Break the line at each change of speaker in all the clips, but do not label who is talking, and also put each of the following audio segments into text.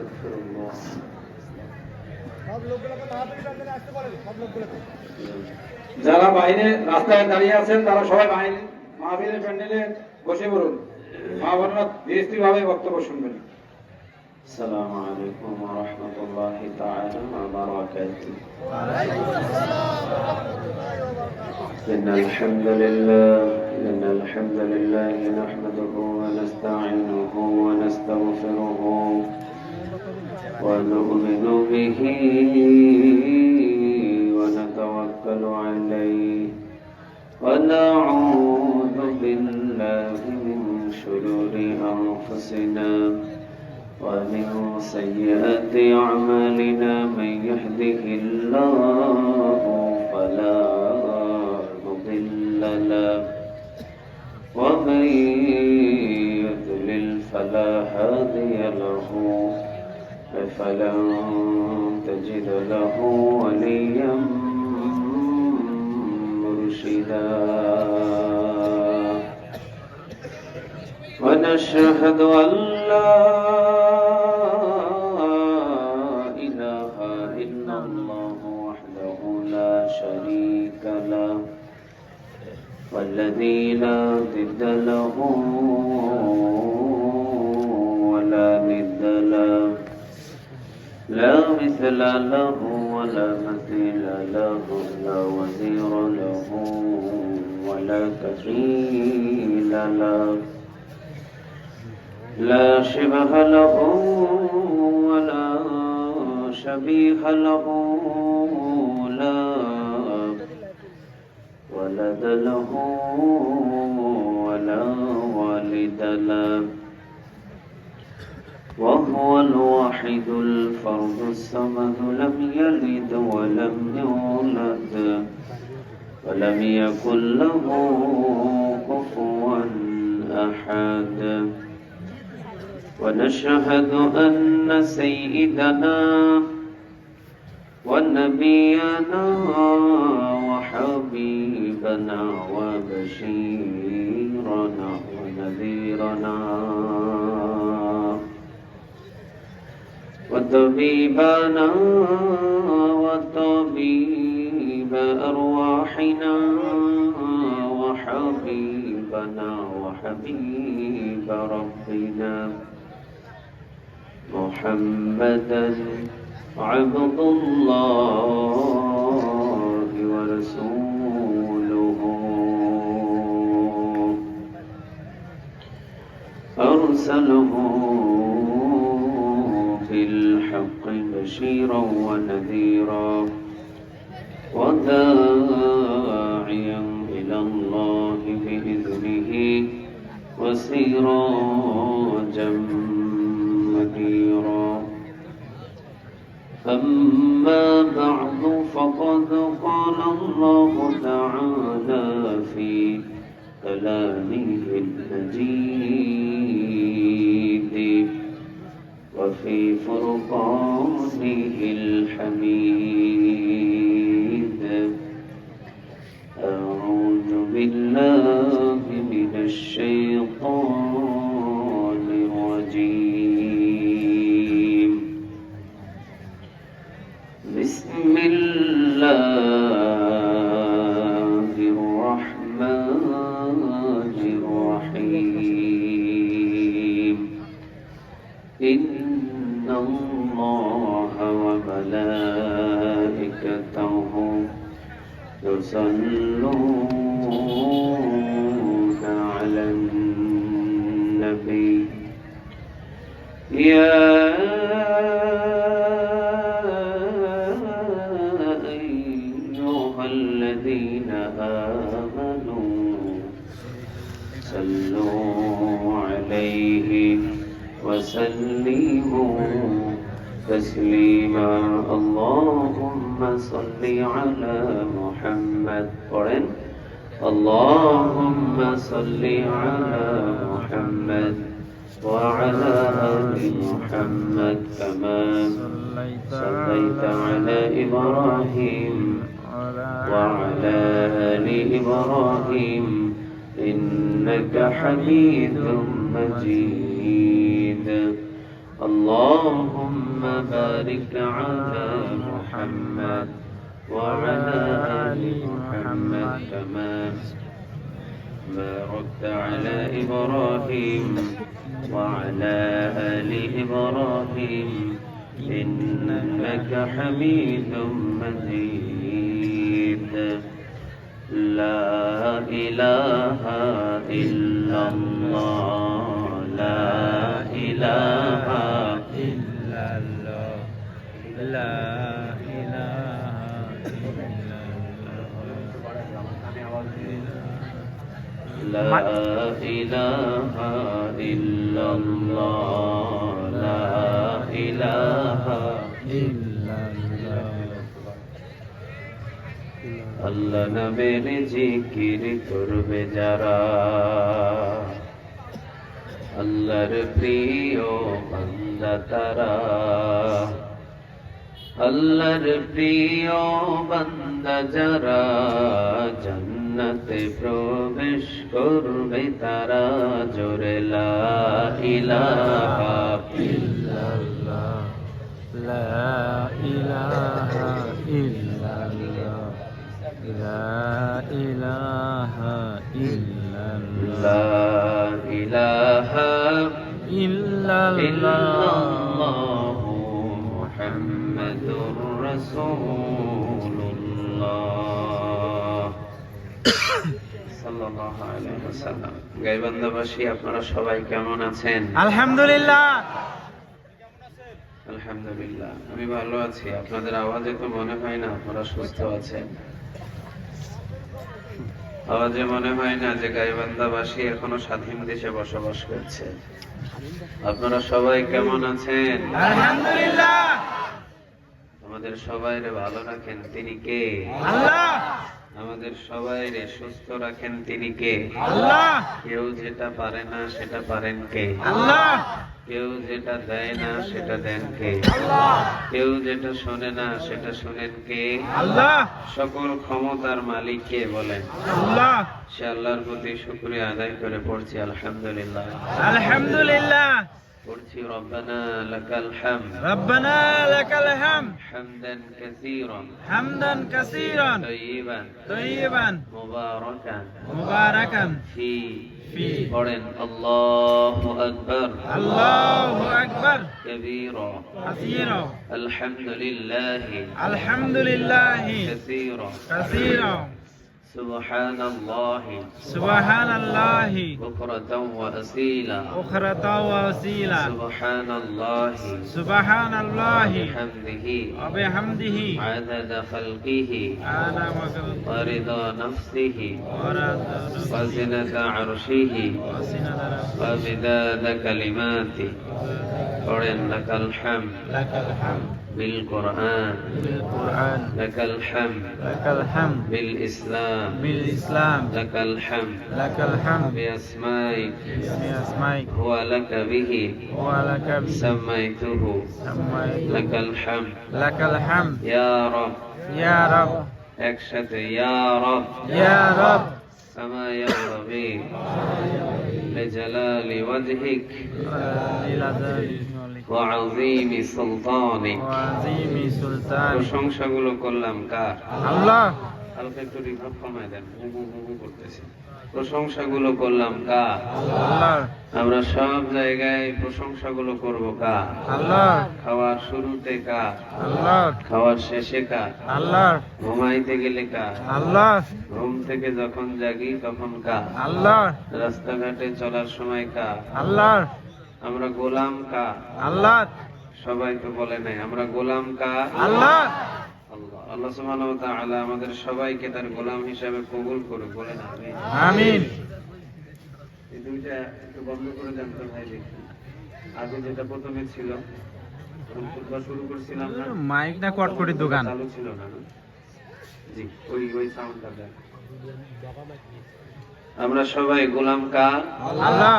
أستغفر الله
যারা বাইরে রাস্তায় দাঁড়িয়ে আছেন তারা সবাই বাইরে মাহফিলের প্যান্ডেলে বসে পড়ুন। মা বোনেরা ধীরস্থিরভাবে বক্তব্য শুনবেন।
السلام عليكم ورحمة الله تعالى وبركاته. إن الحمد لله نحمده ونستعينه ونستغفره ونؤمن به ونتوكل عليه ونعوذ بالله من شرور أنفسنا ومن سيئات أعمالنا من يهده الله فلا مضل له ومن يضلل فلا هادي له فلن تجد له وليا مرشدا ونشهد أن لا إله إلا الله وحده لا شريك له والذي لا ضد له ولا ند له لا مثل له ولا مثيل له لا وزير له ولا كفيل له لا شبه له ولا شبيه له لا ولد له ولا والد له وهو الواحد الفرد الصمد لم يلد ولم يولد ولم يكن له كفوا أحد ونشهد أن سيدنا ونبينا وحبيبنا وبشيرنا ونذيرنا وطبيبنا وطبيب أرواحنا وحبيبنا وحبيب ربنا محمدا عبد الله ورسوله أرسله بالحق بشيرا ونذيرا وداعيا إلى الله بإذنه وسراجا منيرا أما بعد فقد قال الله تعالى في كلامه المجيد وفي فرقانه الحميد أعوذ بالله من الشيطان الرجيم بسم الله الرحمن الرحيم إن الله وملائكته يصلون على النبي يا أيها الذين آمنوا صلوا عليه وسلموا تسليما اللهم صل على محمد اللهم صل على محمد وعلى آل محمد كما صليت على إبراهيم وعلى آل إبراهيم إنك حميد مجيد الله اللهم بارك على محمد وعلى آل محمد كما باركت على إبراهيم وعلى آل إبراهيم إنك حميد مجيد لا إله إلا الله لا إله إلا الله لا إله إلا الله لا إله إلا الله لا إله إلا الله আল্লাহ নামের জিকির করবে যারা আল্লাহর প্রিয় বান্দা তারা আল্লাহর প্রিয় বান্দা যারা জান্নাতে প্রবেশ করবে তারা জোরে লা ইলাহা ইল্লাল্লাহ লা ইলাহা ইল্লাল্লাহ لا إله إلا الله لا إله إلا الله محمد رسول الله صلى الله عليه وسلم গাইবান্ধাবাসী আপনারা সবাই কেমন আছেন?
আলহামদুলিল্লাহ
আলহামদুলিল্লাহ আমি ভালো আছি। আপনাদের আওয়াজে তো মনে হয় না আপনারা সুস্থ আছেন। আওয়াজে মনে হয় না যে গাইবান্ধাবাসী এখনো স্বাধীন দেশে বসবাস করছে। আপনারা সবাই কেমন আছেন?
আলহামদুলিল্লাহ।
আমাদের সবাইরে ভালো রাখেন তিনি কে?
আল্লাহ।
আমাদের সবাইরে সুস্থ রাখেন তিনি কে?
আল্লাহ।
কেউ যেটা পারে না সেটা পারেন কে?
আল্লাহ।
কেউ যেটা দেয় না সেটা দেন কে?
আল্লাহ।
কেউ যেটা শোনে না সেটা শোনেন কে?
আল্লাহ।
সকল ক্ষমতার মালিক কে বলেন?
আল্লাহ।
সে আল্লাহর প্রতি শুকরিয়া আদায় করে পড়ছি আলহামদুলিল্লাহ।
আলহামদুলিল্লাহ।
পড়ছি রব্বানা লাকাল হামদ
রব্বানা লাকাল হামদ
হামদান কাসীরান
হামদান কাসীরান
তাইয়িবান
তাইয়িবান
মুবারাকান
মুবারাকান
ফি
ফি
পড়েন আল্লাহু আকবার
আল্লাহু আকবার
কাবীরা
কাসীরা
আলহামদুলিল্লাহ
আলহামদুলিল্লাহ
কাসীরা
কাসীরা
সুবহানাল্লাহ
সুবহানাল্লাহ
বুকরাতাও ওয়া আসীলা
উখরাতা ওয়া আসীলা
সুবহানাল্লাহ
সুবহানাল্লাহ
বিহামদিহি
ওয়া বিহামদিহি
আদাদা খালকিহি
আনা
ওয়া রিদা নাফসিহি
ওয়া
ওয়া জিনাতা আরশিহি ওয়া মিদাদা কালিমাতি পড়েন লাকাল হামদ
লাকাল হামদ
বিল কোরআন
বিল কুরআন
লাকাল হামদ
লাকাল হামদ
বিল ইসলাম
বিল ইসলাম
লাকাল হামদ
লাকাল হামদ
বিআসমাইক
বিআসমাইক
হুয়া লাকা বিহি
ওয়া লাকা
সামাইতুহু
বিসামাইক
লাকাল হামদ
লাকাল হামদ
ইয়া রাব
ইয়া রাব
একসাথে ইয়া রাব
ইয়া রাব
কামা ইয়ারবি লিজালালি ওয়াজহিক ওয়া আযীমি সুলতানিক
ওয়া আযীমি সুলতান
প্রশংসাগুলো করলাম কার?
আল্লাহ।
হালকা একটু রিভার্ব কমায় দেন, হু করতেছে। প্রশংসাগুলো করলাম কার?
আল্লাহ।
আমরা সব জায়গায় প্রশংসাগুলো করব কার?
আল্লাহ।
খাওয়ার শুরুতে কার?
আল্লাহ।
খাওয়ার শেষে কার?
আল্লাহ।
ঘুমাইতে গেলে কার?
আল্লাহ।
ঘুম থেকে যখন জাগি তখন কার?
আল্লাহ।
রাস্তাঘাটে চলার সময় কার?
আল্লাহ।
আমরা গোলাম কার?
আল্লাহ।
সবাই তো বলে নাই আমরা গোলাম কার?
আল্লাহ।
আল্লাহ। আল্লাহ সুবহানাহু ওয়া তাআলা আমাদের সবাইকে তার গোলাম হিসেবে কবুল করুক, বলেন আমিন।
আমিন।
এই দুইটা একটু বন্ধ করে দেন তো ভাই, দেখি আগে যেটা প্রথমে ছিল খুতবা শুরু করছিলাম না,
মাইক না কটকটি দোকান
চালু ছিল না? জি, ওই সাউন্ডটা দেন। আমরা সবাই গোলাম কার?
আল্লাহ।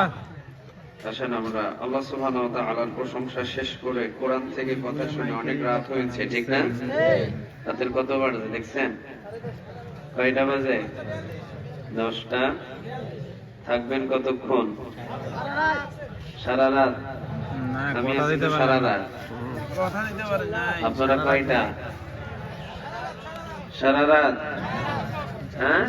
আসেন আমরা আল্লাহ সুবহানাহু ওয়া তাআলার প্রশংসা শেষ করে কোরআন থেকে কথা শুনে অনেক রাত হয়েছে, ঠিক না? রাতের কত বাজে দেখছেন? কয়টা বাজে? 10টা। থাকবেন কতক্ষণ? সারা রাত?
না,
আমি
কথা
আছি
দিতে
তো
পারে
সারা
না।
রাত।
কথা দিতে পারে না।
আপনারা কয়টা? সারা রাত? হ্যাঁ,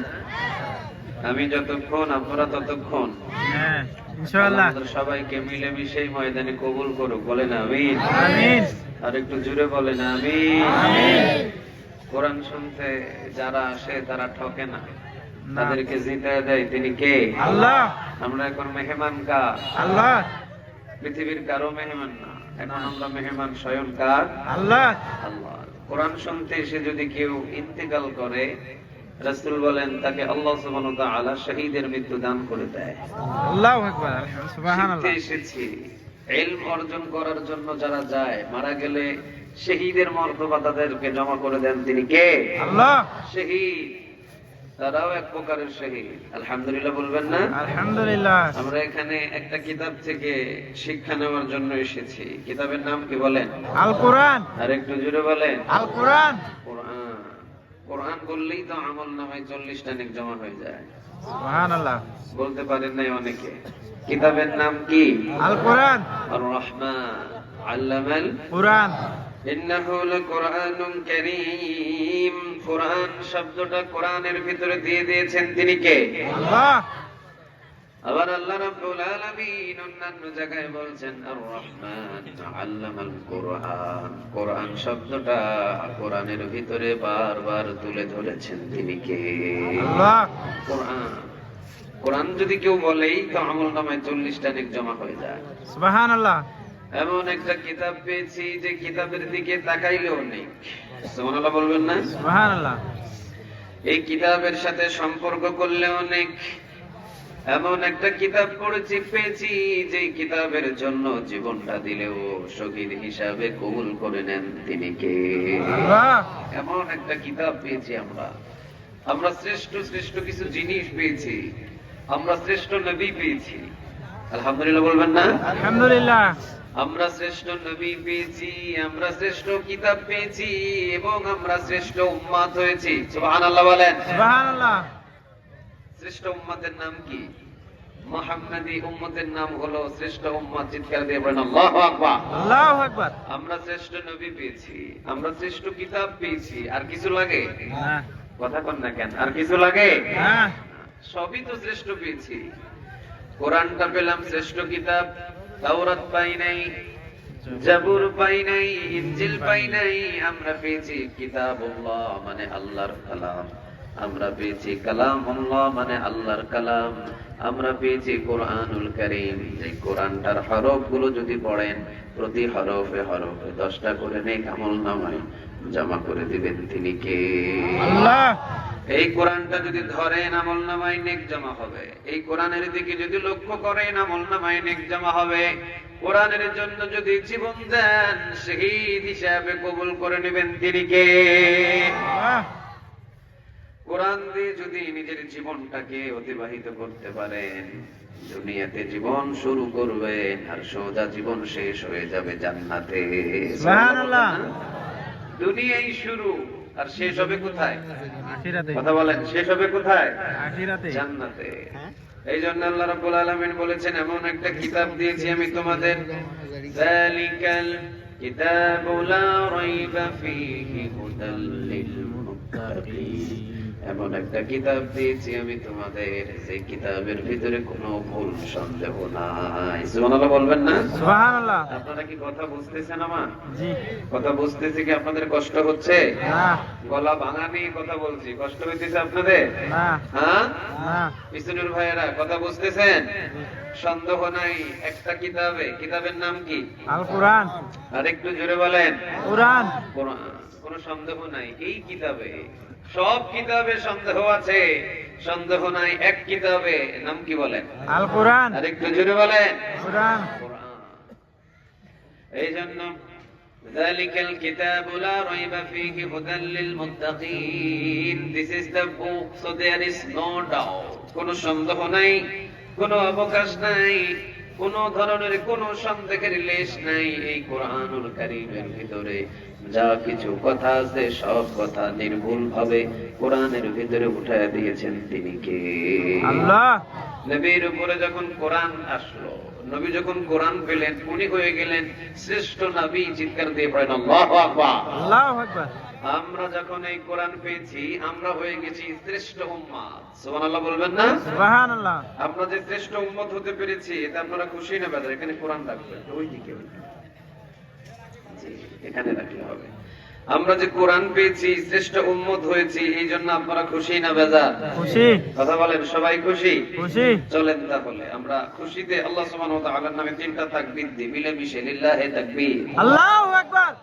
আমি যতক্ষণ আপনারা ততক্ষণ।
হ্যাঁ, ইনশাআল্লাহ।
আমাদের সবাইকে মিলেমিশেই ময়দানে কবুল করুক, বলেন আমিন।
আমিন।
আর একটু জোরে বলেন আমিন।
আমিন।
কোরআন শুনতে যারা আসে তারা ঠকে না,
না।
তাদেরকে জিতায় দেয় তিনি কে?
আল্লাহ।
আমরা এখন মেহমান কার?
আল্লাহ।
পৃথিবীর কারো মেহমান না, এখন আমরা মেহমান স্বয়ং কার?
আল্লাহ।
আল্লাহ। কোরআন শুনতে এসে যদি কেউ ইন্তেকাল করে, রাসূল বলেন তাকে আল্লাহ সুবহানাহু ওয়া তাআলা শহীদের মৃত্যু দান করে দেয়।
আল্লাহু আকবার।
শিখতে
সুবহানাল্লাহ।
এসেছি, ইলম অর্জন করার জন্য যারা যায়, মারা গেলে শহীদের মর্তবা তাদেরকে জমা করে দেন তিনি কে?
আল্লাহ।
শহীদ, তারাও এক প্রকারের শহীদ। আলহামদুলিল্লাহ বলবেন না?
আলহামদুলিল্লাহ।
আমরা এখানে একটা কিতাব থেকে শিক্ষা নেওয়ার জন্য এসেছি। কিতাবের নাম কি বলেন?
আল কোরআন।
আর একটু জোরে বলেন।
আল কোরআন।
কোরআন। কোরআন বললেই তো আমল নামায় 40টা নেক জমা হয়ে যায়।
সুবহানাল্লাহ।
বলতে পারেন নাই অনেকে। কিতাবের নাম কি?
আল কোরআন।
আর রহমান আল্লামাল
কোরআন।
ইন্নাহু লাকুরআনুন কারীম। কোরআন শব্দটা কোরআনের ভিতরে দিয়ে দিয়েছেন তিনি কে?
আল্লাহ।
আবার আল্লাহ রাব্বুল আলামিন অন্যান্য জায়গায় বলছেন আর রহমান আল্লামাল কোরআন। কোরআন শব্দটা কোরআনের ভিতরে বারবার তুলে ধরেছেন তিনি কে?
আল্লাহ।
কোরআন। কোরআন যদি কেউ বলেই তো আমল নামায় 40টা নেক জমা হয়ে যায়।
সুবহানাল্লাহ।
এমন একটা কিতাব পেয়েছি যে কিতাবের দিকে তাকাইলেও নেই। সুবহানাল্লাহ বলবেন না?
সুবহানাল্লাহ।
এই কিতাবের সাথে সম্পর্ক করলে অনেক। এমন একটা কিতাব পড়েছি পেয়েছি যে কিতাবের জন্য জীবনটা দিলেও শহীদ হিসাবে কবুল করে নেন তিনি কে?
আল্লাহ।
এমন একটা কিতাব পেয়েছি আমরা। আমরা শ্রেষ্ঠ শ্রেষ্ঠ কিছু জিনিস পেয়েছি, আমরা শ্রেষ্ঠ নবী পেয়েছি। আলহামদুলিল্লাহ বলবেন না?
আলহামদুলিল্লাহ।
আমরা শ্রেষ্ঠ নবী পেয়েছি, আমরা শ্রেষ্ঠ কিতাব পেয়েছি এবং আমরা শ্রেষ্ঠ উম্মাত হয়েছি। সুবহানাল্লাহ বলেন।
সুবহানাল্লাহ।
শ্রেষ্ঠ উম্মাতের নাম কি? মুহাম্মাদি উম্মতের নাম হলো শ্রেষ্ঠ উম্মাত। চিৎকার দিয়ে বলেন আল্লাহু আকবার।
আল্লাহু আকবার।
আমরা শ্রেষ্ঠ নবী পেয়েছি, আমরা শ্রেষ্ঠ কিতাব পেয়েছি। আর কিছু লাগে?
না।
কথা কন না কেন? আর কিছু লাগে?
না।
সবই তো শ্রেষ্ঠ পেয়েছি। কোরআনটা পেলাম শ্রেষ্ঠ কিতাব। তাওরাত পাই নাই, জাবুর পাই নাই, ইনজিল পাই নাই। আমরা পেয়েছি কিতাবুল্লাহ মানে আল্লাহর কালাম। আমরা পেয়েছি কালামুল্লাহ মানে আল্লাহর কালাম। আমরা পেয়েছি কোরআনুল কারীম, যে কোরআনটার হরফগুলো যদি পড়েন প্রতি হরফে হরফে 10টা করে নেক আমলনামায় জমা করে দিবেন তিনি কে?
আল্লাহ।
এই কোরআনটা যদি ধরেন আমলনামায় নেক জমা হবে। এই কোরআনের দিকে যদি লক্ষ্য করেন আমলনামায় নেক জমা হবে। কোরআনের জন্য যদি জীবন দেন শহীদ হিসাবে কবুল করে নেবেন তিনি কে?
আল্লাহ।
কোরআন দিয়ে যদি নিজের জীবনটাকে অতিবাহিত করতে পারেন, দুনিয়াতে জীবন শুরু করবেন আর সোজা জীবন শেষ হয়ে যাবে জান্নাতে।
সুবহানাল্লাহ।
দুনিয়াই শুরু আর শেষ হবে কোথায়?
আখিরাতে।
কথা বলেন, শেষ হবে কোথায়?
আখিরাতে।
জান্নাতে। এই জন্য আল্লাহ রাব্বুল আলামিন বলেছেন এমন একটা কিতাব দিয়েছি আমি তোমাদের, যালিকাল কিতাবু লা রাইবা ফীহি হুদাল লিল মুত্তাকিন। এমন একটা কিতাব দিয়েছি আমি তোমাদের, যে কিতাবের ভিতরে কোনো ভুল সন্দেহ নাই। সুবহানাল্লাহ বলবেন না?
সুবহানাল্লাহ।
আপনারা কি কথা বুঝতেছেন আমার?
জি।
কথা বুঝতেছি কি? আপনাদের কষ্ট হচ্ছে?
না।
গলা ভাঙা নিয়ে কথা বলছি, কষ্ট হইতেছে আপনাদের?
না।
হ্যাঁ,
না।
পিছনের ভাইয়েরা কথা বুঝতেছেন? সন্দেহ নাই একটা কিতাবে। কিতাবের নাম কি?
আল কোরআন।
আর একটু জোরে বলেন।
কোরআন।
কোরআন। কোনো সন্দেহ নাই এই কিতাবে। সব কিতাবে সন্দেহ আছে, সন্দেহ নাই এক কিতাবে। নাম কি বলেন?
আল কোরআন।
আর একটু জোরে বলেন।
কোরআন।
কোরআন। এই জন্য ذلك الكتاب لا ريب فيه هدى للمتقين. This is the book, so there is no doubt. কোনো সন্দেহ নাই, কোনো অবকাশ নাই, কোনো ধরনের কোনো সন্দেহের লেশ নাই। এই কোরআনুল কারীমের ভিতরে যা কিছু কথা আছে সব কথা নির্ভুল ভাবে কোরআনের ভিতরে উঠায় দিয়েছেন তিনি কে?
আল্লাহ।
নবীর উপরে যখন কোরআন আসলো, নবী যখন কোরআন পেলেন উনি হয়ে গেলেন শ্রেষ্ঠ নবী। চিৎকার দিয়ে পড়েন আল্লাহু আকবার।
আল্লাহু আকবার।
আমরা যখন এই কোরআন পেয়েছি আমরা হয়ে গেছি শ্রেষ্ঠ উম্মত। সুবহানাল্লাহ বলবেন না?
সুবহানাল্লাহ।
আমরা যে শ্রেষ্ঠ উম্মত হতে পেরেছি এতে আপনারা খুশি না বেজার? এখানে কোরআন রাখবেন ওইদিকে, জি, এখানে রাখলে হবে। আমরা যে কোরআন পেয়েছি, শ্রেষ্ঠ উম্মত হয়েছি, এই জন্য আপনারা খুশি না বেজার?
খুশি।
কথা বলেন, সবাই খুশি?
খুশি।
চলেন তাহলে আমরা খুশিতে আল্লাহ সুবহানাহু ওয়া তাআলার নামে তিনটা তাকবীর দিই মিলেমিশে। লিল্লাহি তাকবীর।
আল্লাহু আকবার।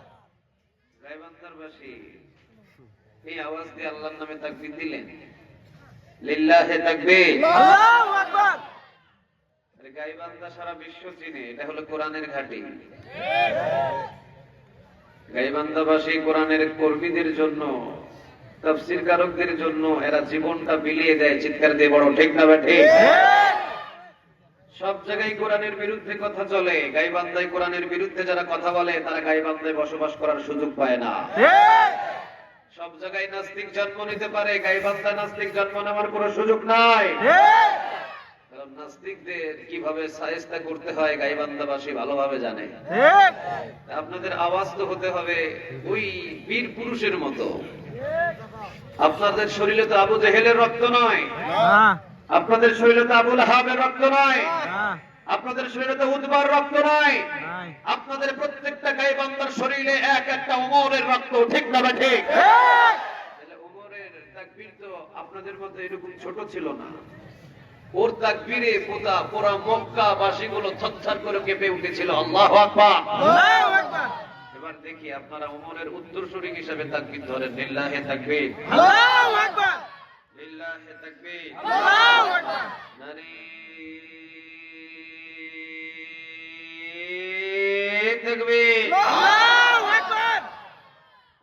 গায়বান্দারবাসী এই আওয়াজ দিয়ে আল্লাহর নামে তাকবীর দিলেন। লিল্লাহি তাকবীর।
আল্লাহু আকবার।
আরে গায়বান্দা সারা বিশ্ব চিনে, এটা হলো কোরআনের ঘাঁটি। গাইবান্ধাবাসী কোরআনের কর্মীদের জন্য, তাফসীর কারকদের জন্য এরা জীবনটা বিলিয়ে দেয়। চিৎকার দিয়ে বড় ঠিক না বেঠে? সব জায়গায় কোরআনের বিরুদ্ধে কথা চলে, গাইবান্ধায় কোরআনের বিরুদ্ধে যারা কথা বলে তারা গাইবান্ধায় বসবাস করার সুযোগ পায় না। সব জায়গায় নাস্তিক জন্ম নিতে পারে, গাইবান্ধায় নাস্তিক জন্ম নেওয়ার কোনো সুযোগ নাই। কারণ নাস্তিকদের কিভাবে শায়েস্তা করতে হয় গাইবান্ধাবাসী ভালোভাবে জানে। আপনাদের আওয়াজ তো হতে হবে ওই বীর পুরুষের মতো। আপনাদের শরীরে তো আবু জেহেলের রক্ত নয়, আপনাদের শরীরে তো আবু লাহাবের রক্ত নয়, আপনাদের শরীরে তো উতবার রক্ত নয়, আপনাদের প্রত্যেকটা গাইবান্ধার শরীরে এক একটা ওমরের রক্ত। ঠিক না বা ঠিক? তাহলে ওমরের তাকবীর তো আপনাদের মধ্যে এরকম ছোট ছিল না। ওর তাকবীরে পুরা মক্কা বাসীগুলো থরথর করে কেঁপে উঠেছিল। আল্লাহু আকবার।
আল্লাহু আকবার।
এবার দেখি আপনারা ওমরের উত্তরসূরি হিসেবে তাকবীর ধরেন। লিল্লাহি তাকবীর।
আল্লাহু আকবার।
লিল্লাহি তাকবীর।
আল্লাহু আকবার।
নারী তাকবীর।
আল্লাহু আকবার।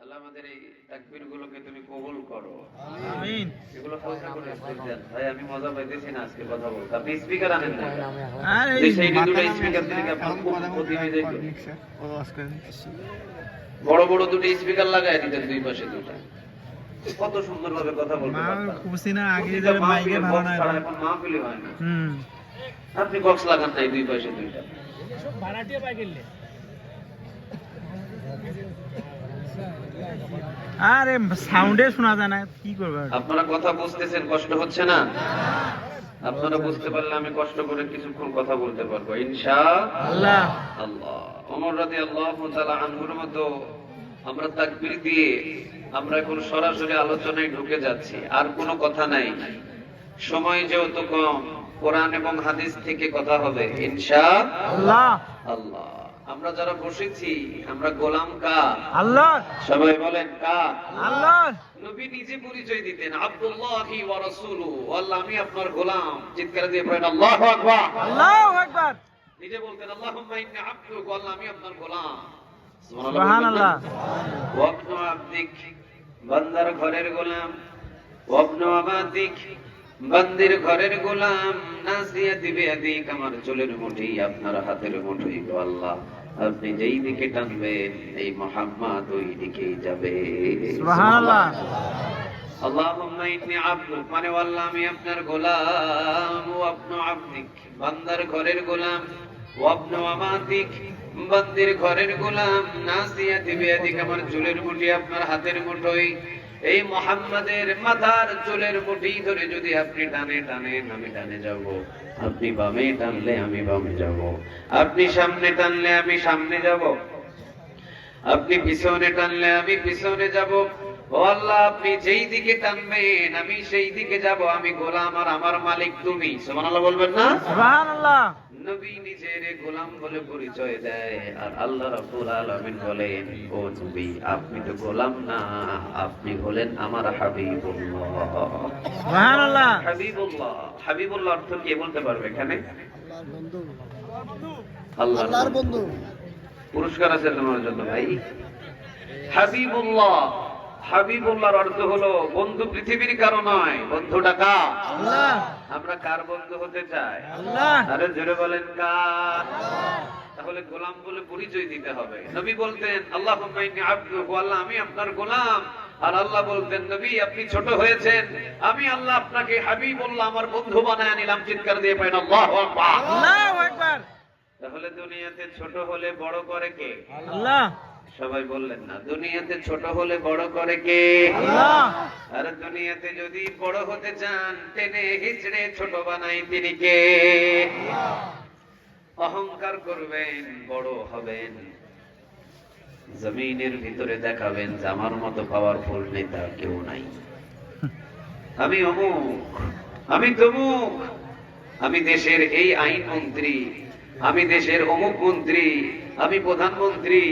আল্লাহ আমাদের এই তাকবীরগুলোকে তুমি কবুল করো।
আমিন।
এগুলো পয়সা করে দেন ভাই, আমি মজা পাইতেছি না আজকে কথা বলতে। আপনি স্পিকার আনেন না?
আরে
এই সাইডে দুটো স্পিকার দিলে কি আপনার খুব ক্ষতি হয়ে যায়? বড় বড় দুটো স্পিকার লাগায় দিতেন দুই পাশে দুটো, কত সুন্দর ভাবে কথা বলতে পারতাম।
খুশি না আগে যে মাইকে ভালো না
এখন মাহফিলে হয় না।
হুম।
আপনি বক্স লাগান নাই দুই পাশে দুইটা।
ভাড়াটিয়া পাই গেলে আরে সাউন্ডে শোনা যায় না, কি করবে?
আপনারা কথা বুঝতেছেন? কষ্ট হচ্ছে না? আপনারা বুঝতে পারলে আমি কষ্ট করে কিছুক্ষণ কথা বলতে পারবো ইনশাআল্লাহ। আল্লাহ ওমর রাদিয়াল্লাহু তাআলা আনহুর মতো আমরা তাকবীর দিয়ে আমরা এখন সরাসরি আলোচনায় ঢুকে যাচ্ছি। আর কোনো কথা নাই, সময় যেহেতু কম, কোরআন এবং হাদিস থেকে কথা হবে ইনশাআল্লাহ। আল্লাহ আমরা যারা বসেছি আমরা গোলাম কার?
আল্লাহ।
সবাই বলেন কার?
আল্লাহ।
নবী নিজে পরিচয় দিতেন আব্দুল্লাহি ওয়া রাসূলুহু, আল্লাহ আমি আপনার গোলাম। চিৎকার দিয়ে বলেন আল্লাহু আকবার।
আল্লাহু আকবার।
নিজে বলতেন আল্লাহুম্মা ইন্নী আবদুকা, আল্লাহ আমি আপনার গোলাম।
সুবহানাল্লাহ।
ওয়াবনু আবদিক, বান্দার ঘরের গোলাম। ওয়াবনু আমাতিক, বান্দির ঘরের গোলাম। নাসিয়াতি বিয়াদিক, আমার চুলের মুঠি আপনার হাতের মুঠোই গো আল্লাহ। আপনি যেই দিকে টানবেন এই মুহাম্মদ ওই দিকেই যাবে।
সুবহানাল্লাহ।
আল্লাহুম্মা ইন্নী আবদুক মানে আল্লাহ আমি আপনার গোলাম। ওয়াবনু আবদিক, বান্দার ঘরের গোলাম। ওয়াবনু আমাতিক, বান্দির ঘরের গোলাম। নাসিয়াতি বিয়াদিক, আমার চুলের মুঠি আপনার হাতের মুঠোই। এই মুহাম্মাদের মাথার চুলের মুঠি ধরে যদি আপনি টানে টানেন আমি টানে যাব, আপনি বামে টানলে আমি বামে যাব, আপনি সামনে টানলে আমি সামনে যাব, আপনি পিছনে টানলে আমি পিছনে যাব। ও আল্লাহ আপনি যেই দিকে টানবেন আমি সেই দিকে যাব। আমি গোলাম আর আমার মালিক তুমি। সুবহানাল্লাহ বলবেন না?
সুবহানাল্লাহ।
নবী নিজের গোলাম বলে পরিচয় দেয়, আর আল্লাহ রাব্বুল আলামিন বলেন ও নবী আপনি তো গোলাম না, আপনি হলেন আমার হাবিবুল্লাহ।
সুবহানাল্লাহ।
হাবিবুল্লাহ, হাবিবুল্লাহ অর্থ কি বলতে পারবে এখানে? আল্লাহর বন্ধু। পুরস্কার আছে তোমার জন্য ভাই। হাবিবুল্লাহ, হাবিবুল্লাহর অর্থ হলো বন্ধু পৃথিবীর কারো নয়, বন্ধুটা কার?
আল্লাহ।
আমরা কার বন্ধু হতে চাই?
আল্লাহ।
আরে জোরে বলেন কার? তাহলে গোলাম বলে পরিচয় দিতে হবে। নবী বলতেন আল্লাহুম্মা ইন্নী আবদুকা, আল্লাহ আমি আপনার গোলাম। আর আল্লাহ বলতেন নবী আপনি ছোট হয়েছেন, আমি আল্লাহ আপনাকে হাবিবুল্লাহ আমার বন্ধু বানায় নিলাম। চিৎকার দিয়ে পড়েন আল্লাহু আকবার।
আল্লাহু আকবার।
তাহলে দুনিয়াতে ছোট হলে বড় করে কে?
আল্লাহ।
সবাই বললেন না, দুনিয়াতে ছোট হলে বড় করে কে?
আল্লাহ।
আর দুনিয়াতে যদি বড় হতে চান, টেনে হিচড়ে ছোট বানাই তিনি কে? অহংকার করবেন, বড় হবেন, জমিনের ভিতরে দেখাবেন যে আমার মতো পাওয়ারফুল নেতা কেউ নাই, আমি অমুক, আমি তমুক, আমি দেশের এই আইন মন্ত্রী, আমি দেশের অমুক মন্ত্রী, আমি প্রধানমন্ত্রী,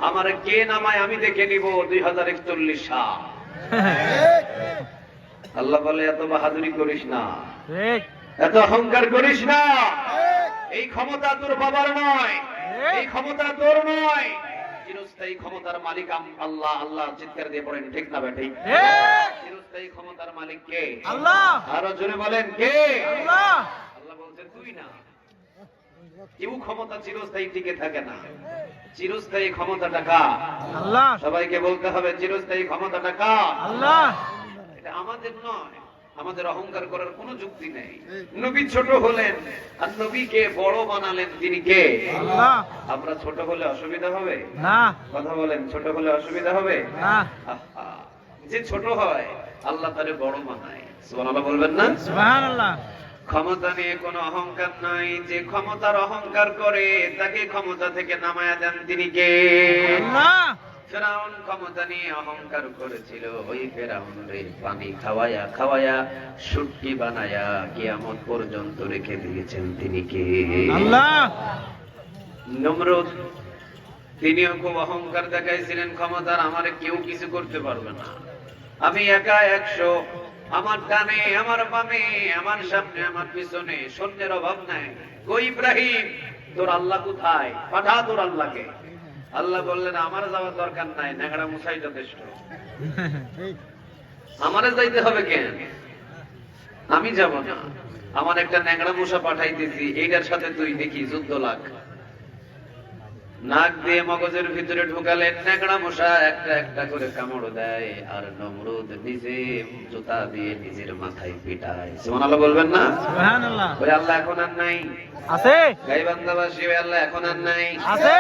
আমার কে নামায় আমি দেখে নিব 2041 সাল। আল্লাহ বলে এত বাহাদুরি করিস না,
ঠিক।
এত অহংকার করিস না, এই ক্ষমতা তোর বাবার নয়, এই ক্ষমতা তোর নয়, চিরস্থায়ী ক্ষমতার মালিক আল্লাহ। আল্লাহ চিৎকার দিয়ে পড়েন ঠিক না বেঠি? চিরস্থায়ী ক্ষমতার মালিক কে?
আল্লাহ।
আরো জোরে বলেন কে?
আল্লাহ।
আল্লাহ বলছেন তুই না। কেউ ক্ষমতা চিরস্থায়ী টিকে থাকে না, চিরস্থায়ী ক্ষমতাটা কার?
আল্লাহ।
সবাইকে বলতে হবে চিরস্থায়ী ক্ষমতাটা কার?
আল্লাহ।
এটা আমাদের নয়, আমাদের অহংকার করার কোনো যুক্তি নেই। নবী ছোট হলেন আর নবীকে বড় বানালেন তিনি কে?
আল্লাহ।
আমরা ছোট হলে অসুবিধা হবে
না।
কথা বলেন, ছোট হলে অসুবিধা হবে
না।
আহা, যে ছোট হয় আল্লাহ তারে বড় বানায়। সুবহানাল্লাহ বলবেন না?
সুবহানাল্লাহ।
ক্ষমতা নিয়ে কোনো অহংকার নাই, যে ক্ষমতার অহংকার করে তাকে ক্ষমতা থেকে নামায়া দেন তিনি কে?
আল্লাহ।
ফেরাউন ক্ষমতা নিয়ে অহংকার করেছিল, ওই ফেরাউনরে পানি খাওয়ায়া খাওয়ায়া শুটকি বানায়া কিয়ামত পর্যন্ত রেখে দিয়েছেন তিনি কে?
আল্লাহ।
নমরুদ তিনিও খুব অহংকার দেখাইছিলেন ক্ষমতার, আমারে কেউ কিছু করতে পারবে না, আমি একা 100, আমার ডানে আমার বামে আমার সামনে আমার পিছনে সৈন্যের অভাব নাই। কই ইব্রাহিম তোর আল্লাহ কোথায়? পাঠা তোর আল্লাহকে। আল্লাহ বললেন আমার যাওয়ার দরকার নাই, নেংড়া মুসাই যথেষ্ট, আমারে যাইতে হবে কেন? আমি যাব না, আমার একটা নেংড়া মুসা পাঠাইতেছি, এইটার সাথে তুই দেখি যুদ্ধ লাগ। নাক দিয়ে মগজের ভিতরে ঢুকালেন, নেংড়া মশা একটা একটা করে কামড় দেয়, আর নমরুদ নিজে জুতা দিয়ে নিজের মাথায় পিটায়। সুবহানাল্লাহ বলবেন না?
সুবহানাল্লাহ।
ওই আল্লাহ এখন আর নাই,
আছে।
গাইবান্ধাবাসী ওই আল্লাহ এখন আর নাই,
আছে।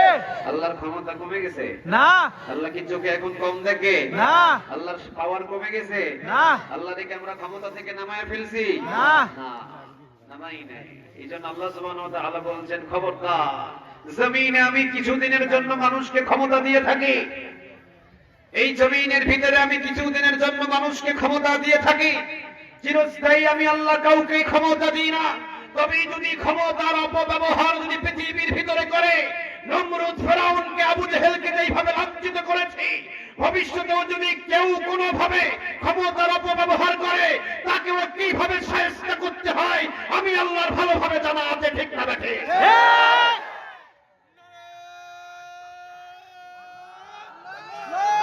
আল্লাহর ক্ষমতা কমে গেছে?
না।
আল্লাহ কি চোখে এখন কম দেখে?
না।
আল্লাহর পাওয়ার কমে গেছে?
না।
আল্লাহ দেখে আমরা ক্ষমতা থেকে নামায় ফেলছি?
না।
না, নামাই নাই। এই জন্য আল্লাহ সুবহানাহু ওয়া তাআলা বলছেন খবরদার, জমিনে আমি কিছুদিনের জন্য মানুষকে ক্ষমতা দিয়ে থাকি, এই জমিনের ভিতরে আমি কিছুদিনের জন্য মানুষকে ক্ষমতা দিয়ে থাকি, চিরস্থায়ী আমি আল্লাহ কাউকে ক্ষমতা দিই না। তবে যদি ক্ষমতার অপব্যবহার যদি পৃথিবীর ভিতরে করে, নমরুদ ফেরাউনকে আবু জেহেলকে যেইভাবে লাঞ্ছিত করেছে, ভবিষ্যতেও যদি কেউ কোনোভাবে ক্ষমতার অপব্যবহার করে তাকেও কিভাবে শায়েস্তা করতে হয় আমি আল্লাহর ভালোভাবে জানা আছে, ঠিক না বেঠে?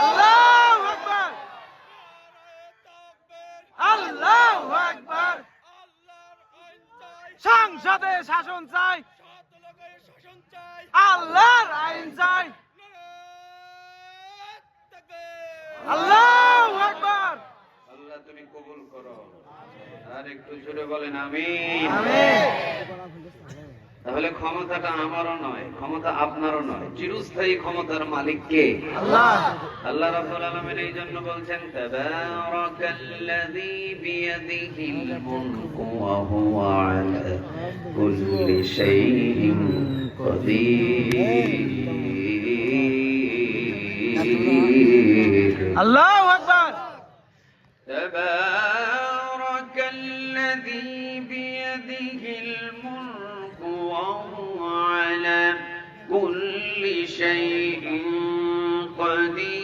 আল্লাহু আকবার। আল্লাহু আকবার। সংসদে শাসন চাই, আল্লাহর আইন চাই। আল্লাহু আকবার।
আল্লাহ তুমি কবুল করো। আর একটু জোরে বলেন আমিন।
আমিন।
তাহলে ক্ষমতাটা আমারও নয়, ক্ষমতা আপনারও নয়, চিরস্থায়ী ক্ষমতার মালিক কে?
আল্লাহ।
আল্লাহ রাব্বুল আলামিন এই জন্য বলছেন তাবারাকাল্লাযী বিয়াদিহিল মুলকু ওয়া হুয়া আলা কুল্লি শাইইন কাদির।
আল্লাহু আকবার।
তাবারাকাল্লাযী বিয়াদিহিল মুলকু ওয়া হুয়া আলা কুল্লি শাইইন কাদির।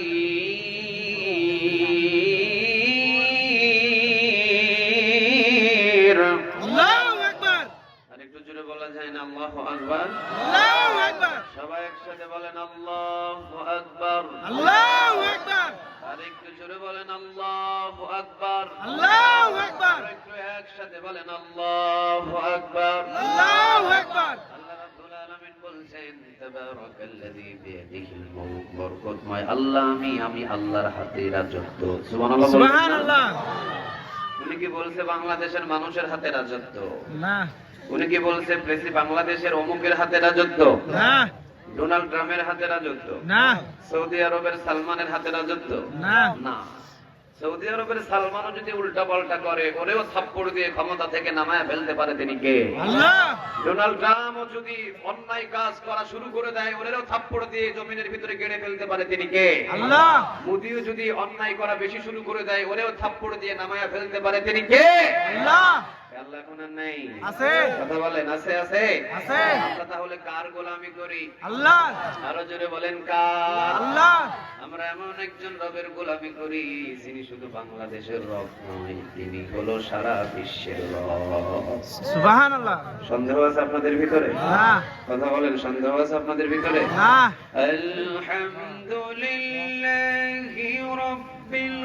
আল্লাহু আকবার।
আর একটু জোরে বলা যায় না আল্লাহু আকবার?
আল্লাহু আকবার।
সবাই একসাথে বলেন আল্লাহু আকবার।
আল্লাহু আকবার।
আর একটু জোরে বলেন আল্লাহু আকবার।
আল্লাহু আকবার।
আর একটু একসাথে বলেন আল্লাহু আকবার।
আল্লাহু আকবার।
আল্লাহ রাব্বুল আলামিন বলছেন তাবারাকাল্লাযী বিয়াদিহিল মুলক, বরকতময় আল্লাহ আমি আল্লাহর হাতে রাজত্ব। সুবহানাল্লাহ বলুন।
সুবহানাল্লাহ।
উনি কি বলছে বাংলাদেশের মানুষের হাতে রাজত্ব?
না।
উনি কি বলছে বাংলাদেশের অমুকের হাতে রাজত্ব,
না
ডোনাল্ড ট্রাম্পের হাতে রাজত্ব,
না
সৌদি আরবের সালমানের হাতে রাজত্ব?
না
না। সৌদি আরবের সালমানও যদি উল্টা পাল্টা করে, ওরেও থাপ্পড় দিয়ে ক্ষমতা থেকে নামায়া ফেলতে পারে তিনি কে?
আল্লাহ
ডোনাল্ড ট্রাম্পও যদি অন্যায় কাজ করা শুরু করে দেয়, ওরেও থাপ্পড় দিয়ে জমিনের ভিতরে গেড়ে ফেলতে পারে তিনি কে?
আল্লাহ
মোদিও যদি অন্যায় করা বেশি শুরু করে দেয়, ওরেও থাপ্পড় দিয়ে নামায়া ফেলতে পারে তিনি কে?
আল্লাহ
আল্লাহ এখন আর নেই,
আছে
কথা বলেন আছে আছে
আছে
আমরা তাহলে কার গোলামি করি?
আল্লাহ
আরো জোরে বলেন কার?
আল্লাহ
আমরা এমন একজন রবের গোলামি করি যিনি শুধু বাংলাদেশের রব নয়, তিনি হলো সারা বিশ্বের রব।
সুবহানাল্লাহ
সন্দেহ আছে আপনাদের ভিতরে?
না
কথা বলেন, সন্দেহ আছে আপনাদের ভিতরে?
না
আলহামদুলিল্লাহি রাব্বিল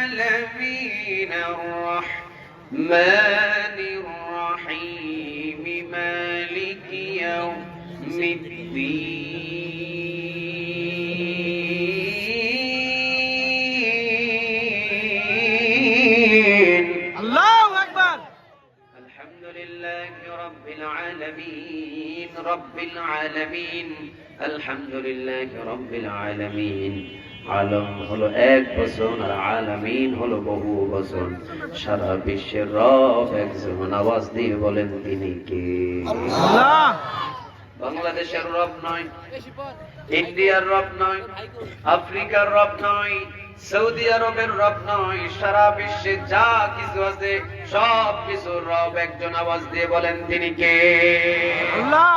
আলামিন আর-রাহমানির রাহিম মালিকি ইয়াউমিদ্দিন
আল্লাহু আকবার
আলহামদুলিল্লাহি রাব্বিল আলামিন রাব্বিল আলামিন আলহামদুলিল্লাহি রাব্বিল আলামিন। আলম হলো এক বচন আর আলামিন হলো বহু বচন। সারা বিশ্বের রব একজন, আওয়াজ দিয়ে বলেন তিনি কে?
আল্লাহ
বাংলাদেশের রব নয়, ইন্ডিয়ার রব নয়, আফ্রিকার রব নয়, সৌদি আরবের রব নয়, সারা বিশ্বে যা কিছু আছে সব কিছুর রব একজন, আওয়াজ দিয়ে বলেন তিনি কে?
আল্লাহ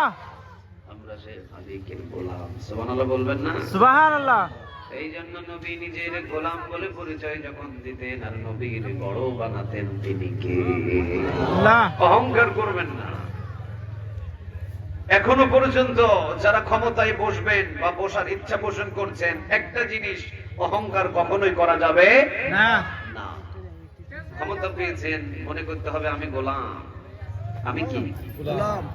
আমরা সে মালিকের গোলাম। সুবহানাল্লাহ বলবেন না?
সুবহানাল্লাহ
এই জন্য নবী নিজের গোলাম বলে পরিচয় যখন দিতেন আর নবীর বড় বানাতেন তিনি কে?
আল্লাহ
অহংকার করবেন না। এখনো পর্যন্ত যারা ক্ষমতায় বসবেন বা বসার ইচ্ছা পোষণ করছেন, একটা জিনিস অহংকার কখনোই করা যাবে
না
না। ক্ষমতা পেয়েছেন, মনে করতে হবে আমি গোলাম। আমি কি?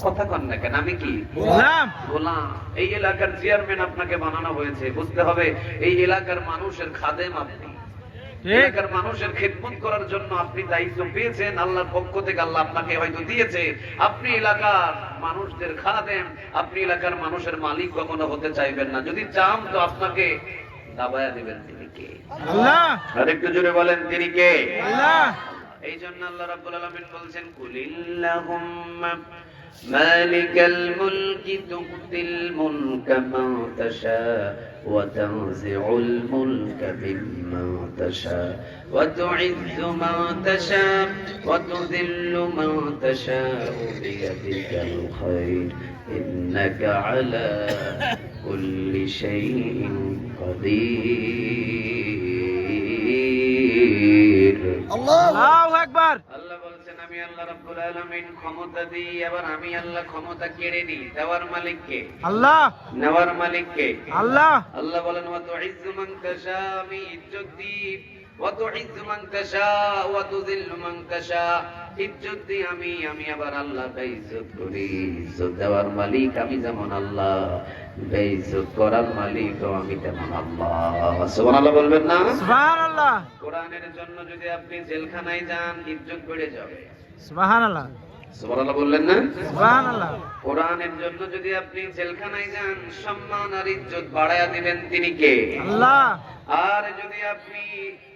কথা কন না কেন? আমি কি?
গোলাম
গোলাম। এই এলাকার চেয়ারম্যান আপনাকে বানানো হয়েছে, বুঝতে হবে এই এলাকার মানুষের খাদেম আপনি।
ঠিক
এলাকার মানুষের খেদমত করার জন্য আপনি দায়িত্ব পেয়েছেন আল্লাহর পক্ষ থেকে। আল্লাহ আপনাকে হয়তো দিয়েছে, আপনি এলাকার মানুষদের খাদেম, আপনি এলাকার মানুষের মালিক কখনো হতে চাইবেন না। যদি চান তো আপনাকে দাবায়া দিবেন তিনি কে?
আল্লাহ
আর একটু জোরে বলেন তিনি কে?
আল্লাহ
এই জন্য আল্লাহ রাব্বুল আলামিন বলছেন কুলিল্লাহুম্মা মালিকাল মুলকি তুতিল মুলকা মা তাশা ওয়া তানজিউল মুলকা মিম্মা তাশা ওয়া তুইজ্জু মা তাশা ওয়া তুযিল্লু মা তাশা বিয়াদিকাল খায়র ইন্নাকা আলা কুল্লি শাইইন কাদির।
আল্লাহু আকবার
আল্লাহ বলছেন আমি আল্লাহ রাব্বুল আলামিন ক্ষমতা দিই, এবার আমি আল্লাহ ক্ষমতা কেড়ে নিই। দেওয়ার মালিক কে?
আল্লাহ
নেওয়ার মালিক কে?
আল্লাহ
আল্লাহ বলেন ওয়া তুইজ্জু মান তাশা, আমি ইজ্জত দিই। ওয়া তুইজ্জু মান তাশা ওয়া তুযিল্লু মান তাশা, ইজ্জত দিই আমি আবার আল্লাহ বেইজ্জত করি। ইজ্জত দেওয়ার মালিক আমি যেমন আল্লাহ, বেইজ্জত করার মালিকও আমি তেমন আল্লাহ। সুবহানাল্লাহ বলবেন না?
সুবহানাল্লাহ
কোরআনের জন্য যদি আপনি জেলখানায় যান, ইজ্জত বেড়ে যাবে।
সুবহানাল্লাহ
সুবহানাল্লাহ বললেন না?
সুবহানাল্লাহ
কোরআনের জন্য যদি আপনি জেলখানায় যান, সম্মান আর ইজ্জত বাড়ায়া দিবেন তিনি কে?
আল্লাহ
আর যদি আপনি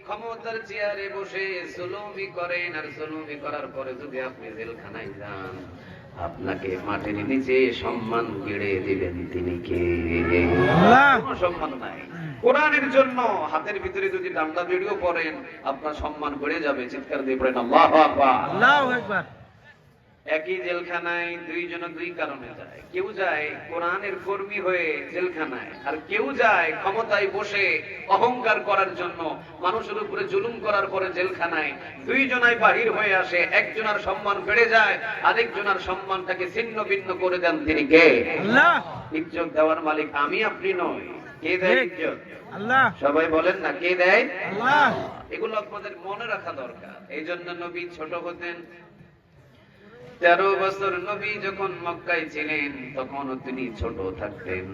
ক্ষমতার চেয়ারে বসে জুলুমি করেন, আর জুলুমি করার পরে যদি আপনি জেলখানায় যান, আপনাকে মাটির নিচে সম্মান গেড়ে দিবেন তিনি কে?
আল্লাহ
কোনো সম্মান নাই। কোরআনের জন্য হাতের ভিতরে যদি ডান্ডা বেড়িও পড়েন, আপনার সম্মান বেড়ে যাবে। চিৎকার দিয়ে পড়েন আল্লাহু আকবার।
আল্লাহু আকবার
একই জেলখানায় দুইজন দুই কারণে যায়। কেউ যায় কোরআনের কর্মী হয়ে জেলখানায়, আর কেউ যায় ক্ষমতায় বসে অহংকার করার জন্য, মানুষের উপরে জুলুম করার পরে জেলখানায়। দুইজনাই বাহির হয়ে আসে, একজনের সম্মান বেড়ে যায়, আরেকজনের সম্মানটাকে ছিন্ন ভিন্ন করে দেন তিনি কে?
আল্লাহ
ইজ্জত দেওয়ার মালিক আমি আপনি নয়। কে দেয় ইজ্জত?
আল্লাহ
সবাই বলেন না কে দেয়?
আল্লাহ
এগুলো আপনাদের মনে রাখা দরকার। এই জন্য নবী ছোট হতেন। 13 বছর নবী যখন মক্কায় ছিলেন তখনও তিনি ছোট থাকতেন।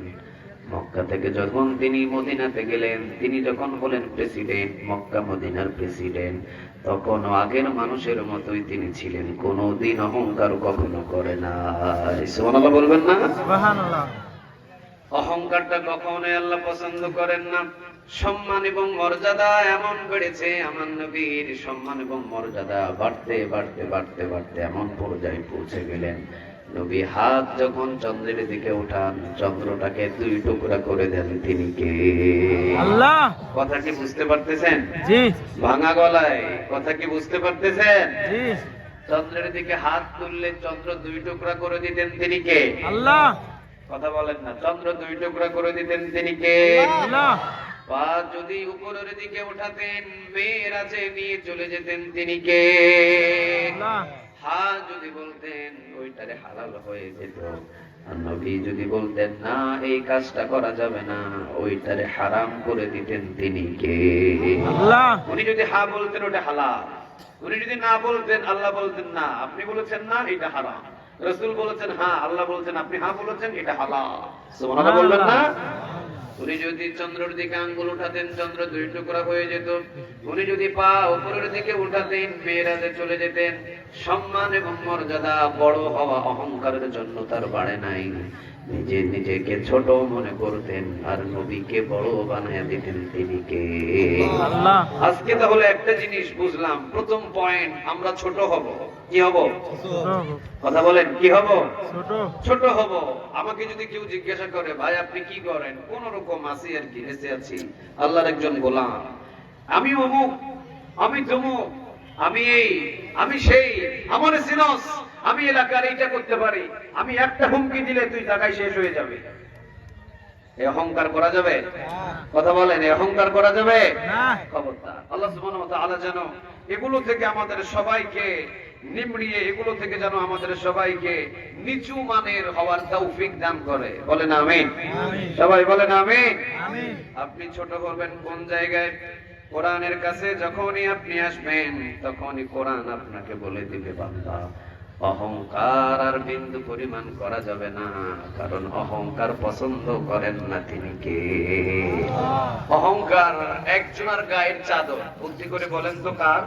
মক্কা থেকে যখন তিনি মদিনাতে গেলেন, তিনি যখন হলেন প্রেসিডেন্ট, মক্কা মদিনার প্রেসিডেন্ট, তখন আগের মানুষের মতোই তিনি ছিলেন, কোনোদিন অহংকার কখনো করে না। সুবহানাল্লাহ বলবেন না?
সুবহানাল্লাহ।
অহংকারটা কখনোই আল্লাহ পছন্দ করেন না। সম্মান এবং মর্যাদা এমন বেড়েছে, আমার নবীর সম্মান এবং মর্যাদা বাড়তে বাড়তে বাড়তে বাড়তে এমন পর্যায়ে পৌঁছে গেলেন, নবী হাত যখন চন্দ্রের দিকে উঠান, চন্দ্রটাকে 2 টুকরা করে দেন তিনি কে?
আল্লাহ।
কথা কি বুঝতে পারতেছেন?
জি
ভাঙা গলায় কথা কি বুঝতে পারতেছেন?
জি।
চন্দ্রের দিকে হাত তুললে চন্দ্র 2 টুকরা করে দিতেন তিনি কে?
আল্লাহ।
কথা বলেন না। চন্দ্র 2 টুকরা করে দিতেন তিনি কে?
আল্লাহ।
পা যদি উপরের দিকে উঠাতেন, মেরাজে নিয়ে চলে যেতেন তিনি কে?
আল্লাহ।
হাত যদি বলতেন ওইটারে হালাল হয়ে যেত, আর নবী যদি বলতেন না এই কাজটা করা যাবে না, ওইটারে হারাম করে দিতেন তিনি কে?
আল্লাহ।
উনি যদি হা বলতেন ওটা হালাল, উনি যদি না বলতেন, আল্লাহ বলতেন না আপনি বলেছেন না এটা হারাম, রাসূল বলেছেন হ্যাঁ, আল্লাহ বলছেন আপনি হ্যাঁ বলেছেন এটা হালাল। সুবহানাল্লাহ বলবেন না? উনি যদি চন্দ্রের দিকে আঙ্গুল উঠাতেন, চন্দ্র 2 টুকরা হয়ে যেত। উনি যদি পা উপরের দিকে উঠাতেন, মেরাজে চলে যেতেন। সম্মান এবং মর্যাদা বড় হওয়া অহংকারের জন্য তার বাড়ে নাই, নিজেকে ছোট মনে করতেন আর নবীকে বড় বানায় দিতেন তিনি কে?
আল্লাহ।
আজকে তাহলে একটা জিনিস বুঝলাম, প্রথম পয়েন্ট, আমরা ছোট হব। কি হব? কথা বলেন, কি হব?
ছোট।
ছোট হব। আমাকে যদি কেউ জিজ্ঞাসা করে ভাই আপনি কি করেন, কোন রকম আছি আর কি, বেঁচে আছি, আল্লাহর একজন গোলাম, আমি অমুক, আমি তমুক, আমি এই, আমি সেই, আমার সিনস, আমি এলাকার এইটা করতে পারি, আমি একটা হুমকি দিলে তুই টাকায় শেষ হয়ে যাবে, এই অহংকার করা যাবে? কথা বলেন, এই অহংকার করা যাবে
না।
খবরদার। আল্লাহ সুবহানাহু ওয়া তাআলা যেন এগুলো থেকে আমাদের সবাইকে নিমড়িয়ে, এগুলো থেকে যেন আমাদের সবাইকে নিচু মানের হওয়ার তৌফিক দান করে। বলেন আমিন।
আমিন।
সবাই বলেন আমিন।
আমিন।
আপনি ছোট করবেন কোন জায়গায়? কোরআনের কাছে যখনই আপনি আসবেন, তখনই কোরআন আপনাকে বলে দিবে বান্দা অহংকার আর বিন্দু পরিমাণ করা যাবে না, কারণ অহংকার পছন্দ করেন না তিনি কে? অহংকার একজনের গায়ের চাদর। বুদ্ধি করে বলেন তো কার?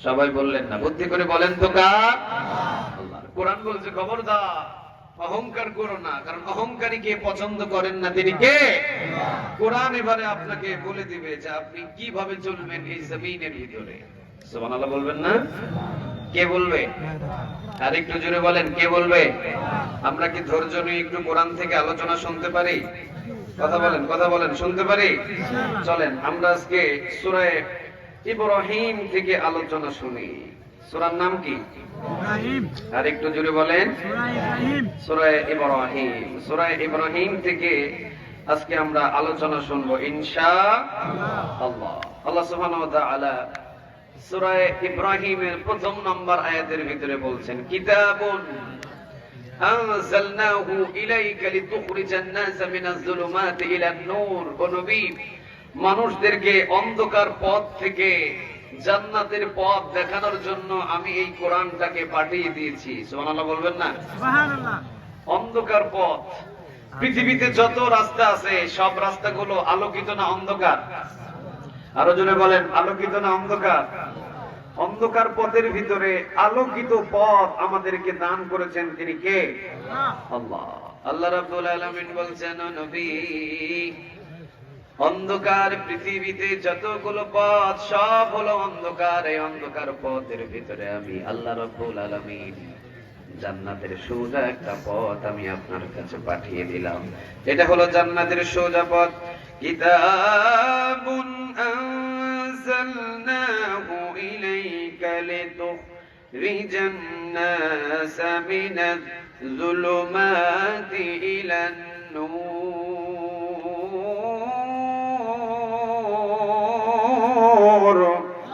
সবাই বললেন না, বুদ্ধি করে বলেন তো কার? আল্লাহ। কোরআন বলছে খবরদার অহংকার করো না, কারণ অহংকারীকে পছন্দ করেন না তিনি কে? কোরআন এবারে আপনাকে বলে দিবে যে আপনি কিভাবে চলবেন এই জমিনের ভিতরে। সুবহানাল্লাহ বলবেন না? কে বলবে? আর একটু জোরে বলেন, কে বলবে? আমরা কি ধৈর্য নিয়ে একটু কোরআন থেকে আলোচনা শুনতে পারি? কথা বলেন, কথা বলেন, শুনতে পারি? চলেন আমরা আজকে সূরা ইব্রাহিম থেকে আলোচনা শুনি। সূরার নাম কি?
ইব্রাহিম।
আর একটু জোরে বলেন।
সূরা ইব্রাহিম।
সূরা ইব্রাহিম। সূরা ইব্রাহিম থেকে আজকে আমরা আলোচনা শুনবো ইনশাআল্লাহ। আল্লাহ সুবহানাহু ওয়া তাআলা সূরা ইব্রাহিমের প্রথম নম্বর আয়াতের ভিতরে বলছেন কিতাবুন আনজালনাহু ইলাইকা লিতুখরিজান নাসা মিনাজ যুলুমাতি ইলান নূর। ও নবী, মানুষদেরকে অন্ধকার পথ থেকে জান্নাতের পথ দেখানোর জন্য আমি এই কোরআনটাকে পাঠিয়ে দিয়েছি। সুবহানাল্লাহ বলবেন না?
সুবহানাল্লাহ।
অন্ধকার পথ, পৃথিবীতে যত রাস্তা আছে সব রাস্তাগুলো আলোকিত না অন্ধকার? আরো জোরে বলেন, আলোকিত না অন্ধকার? অন্ধকার পথের ভিতরে আলোকিত পথ আমাদেরকে দান করেছেন তিনি কে? আল্লাহ। আল্লাহ রাব্বুল আলামিন বলছেন ও নবী, অন্ধকার পৃথিবীতে যতগুলো পথ সব হলো অন্ধকার। এই অন্ধকার পথের ভিতরে আমি আল্লাহ রাব্বুল আলামিন জান্নাতের সোজা একটা পথ আমি আপনার কাছে পাঠিয়ে দিলাম। এটা হলো জান্নাতের সোজা পথ। কিতাবুন আনজালনাহু ইলাইকা লিতুখরিজান নাসা মিনাজ যুলুমাতি ইলান নূর।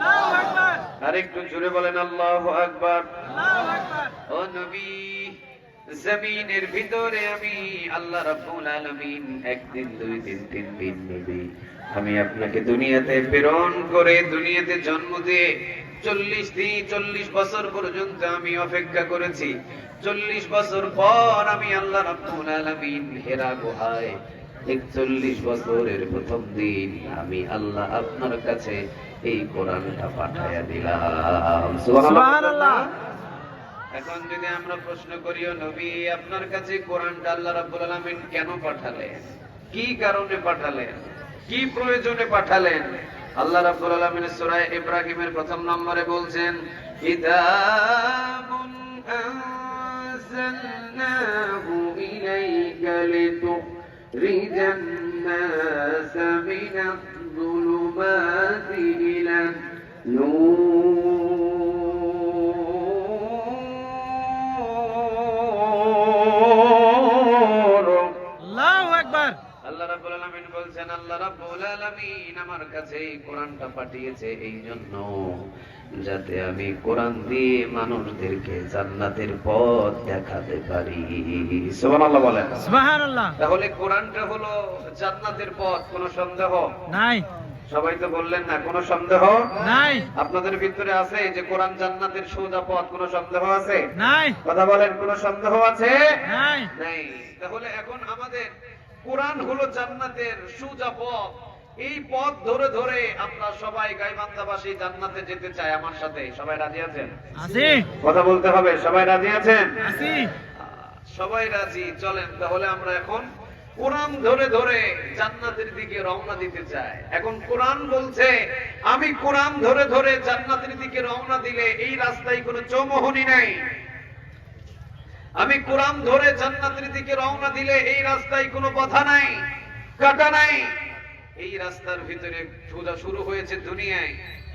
আল্লাহু আকবার।
আর একটু জোরে বলেন আল্লাহু আকবার।
আল্লাহু আকবার।
ও নবী, জমিনের ভিতরে আমি আল্লাহ রাব্বুল আলামিন একদিন, দুই দিন, তিন দিন নবী আমি আপনাকে দুনিয়াতে প্রেরণ করে, দুনিয়াতে জন্ম দিয়ে 40 দিন 40 বছর পর্যন্ত আমি অপেক্ষা করেছি। 40 বছর পর আমি আল্লাহ রাব্বুল আলামিন হেরা গুহায় 41 বছরের প্রথম দিন আমি আল্লাহ আপনার কাছে এই কোরআনটা পাঠায়া দিলাম।
সুবহানাল্লাহ।
এখন যদি আমরা প্রশ্ন করি, ও নবী, আপনার কাছে কোরআনটা আল্লাহ রাব্বুল আলামিন কেন পাঠালেন? কি কারণে পাঠালেন? কি প্রয়োজনে পাঠালেন? আল্লাহ রাব্বুল আলামিন সূরা ইব্রাহিমের প্রথম নম্বরে বলছেন, কিতাবুন আনজালনাহু ইলাইকা লিতুখরিজান নাসা মিনাজ যুলুমাতি ইলান নূর।
আল্লাহু আকবার।
আল্লাহ রাব্বুল আলামিন বলছেন, আল্লাহ রাব্বুল আলামিন আমার কাছে এই কোরআনটা পাঠিয়েছে এই জন্য যাতে আমি কোরআন দিয়ে মানুষদেরকে জান্নাতের পথ দেখাতে পারি। সুবহানাল্লাহ বলেন।
সুবহানাল্লাহ।
তাহলে কোরআনটা হলো জান্নাতের পথ, কোনো সন্দেহ
নাই
সবাই তো বললেন না, কোনো সন্দেহ
নাই
আপনাদের ভিতরে আছে যে কোরআন জান্নাতের সোজা পথ? কোনো সন্দেহ আছে?
নাই
কথা বলেন, কোনো সন্দেহ আছে?
নাই
নাই। তাহলে এখন আমাদের কোরআন হলো জান্নাতের সোজা পথ। এই পথ ধরে ধরে আমরা সবাই গাইবান্ধাবাসী জান্নাতে যেতে চাই। আমার সাথে সবাই রাজি আছেন?
আছি
কথা বলতে হবে, সবাই রাজি আছেন?
আছি।
সবাই রাজি। চলেন তাহলে আমরা এখন কোরআন ধরে ধরে জান্নাতের দিকে রওনা দিতে চাই। এখন কোরআন বলছে, আমি কোরআন ধরে ধরে জান্নাতের দিকে রওনা দিলে এই রাস্তায় কোনো চৌমুহনী নাই। আমি কোরআন ধরে জান্নাতের দিকে রওনা দিলে এই রাস্তায় কোনো বাধা নাই, কাটা নাই। এই রাস্তার ভিতরে সোজা শুরু হয়েছে দুনিয়ায়,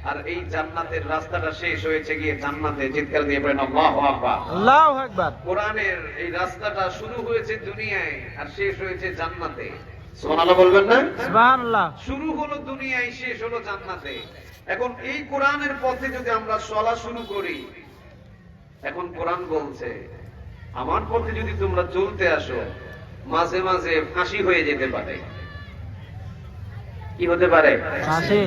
আর এই জান্নাতের রাস্তাটা শেষ হয়েছে গিয়ে জান্নাতে। চিৎকার দিয়ে বলেন আল্লাহু আকবার।
আল্লাহু আকবার।
কোরআনের এই রাস্তাটা শুরু হয়েছে দুনিয়ায় আর শেষ হয়েছে জান্নাতে। সুবহানাল্লাহ বলবেন না?
সুবহানাল্লাহ।
শুরু হলো দুনিয়ায়, শেষ হলো জান্নাতে। এখন এই কোরআনের পথে যদি আমরা চলা শুরু করি, এখন কোরআন বলছে আমার পথে যদি তোমরা চলতে আসো, মাঝে মাঝে ফাঁসি হয়ে যেতে পারে। কি হতে পারে?
আছি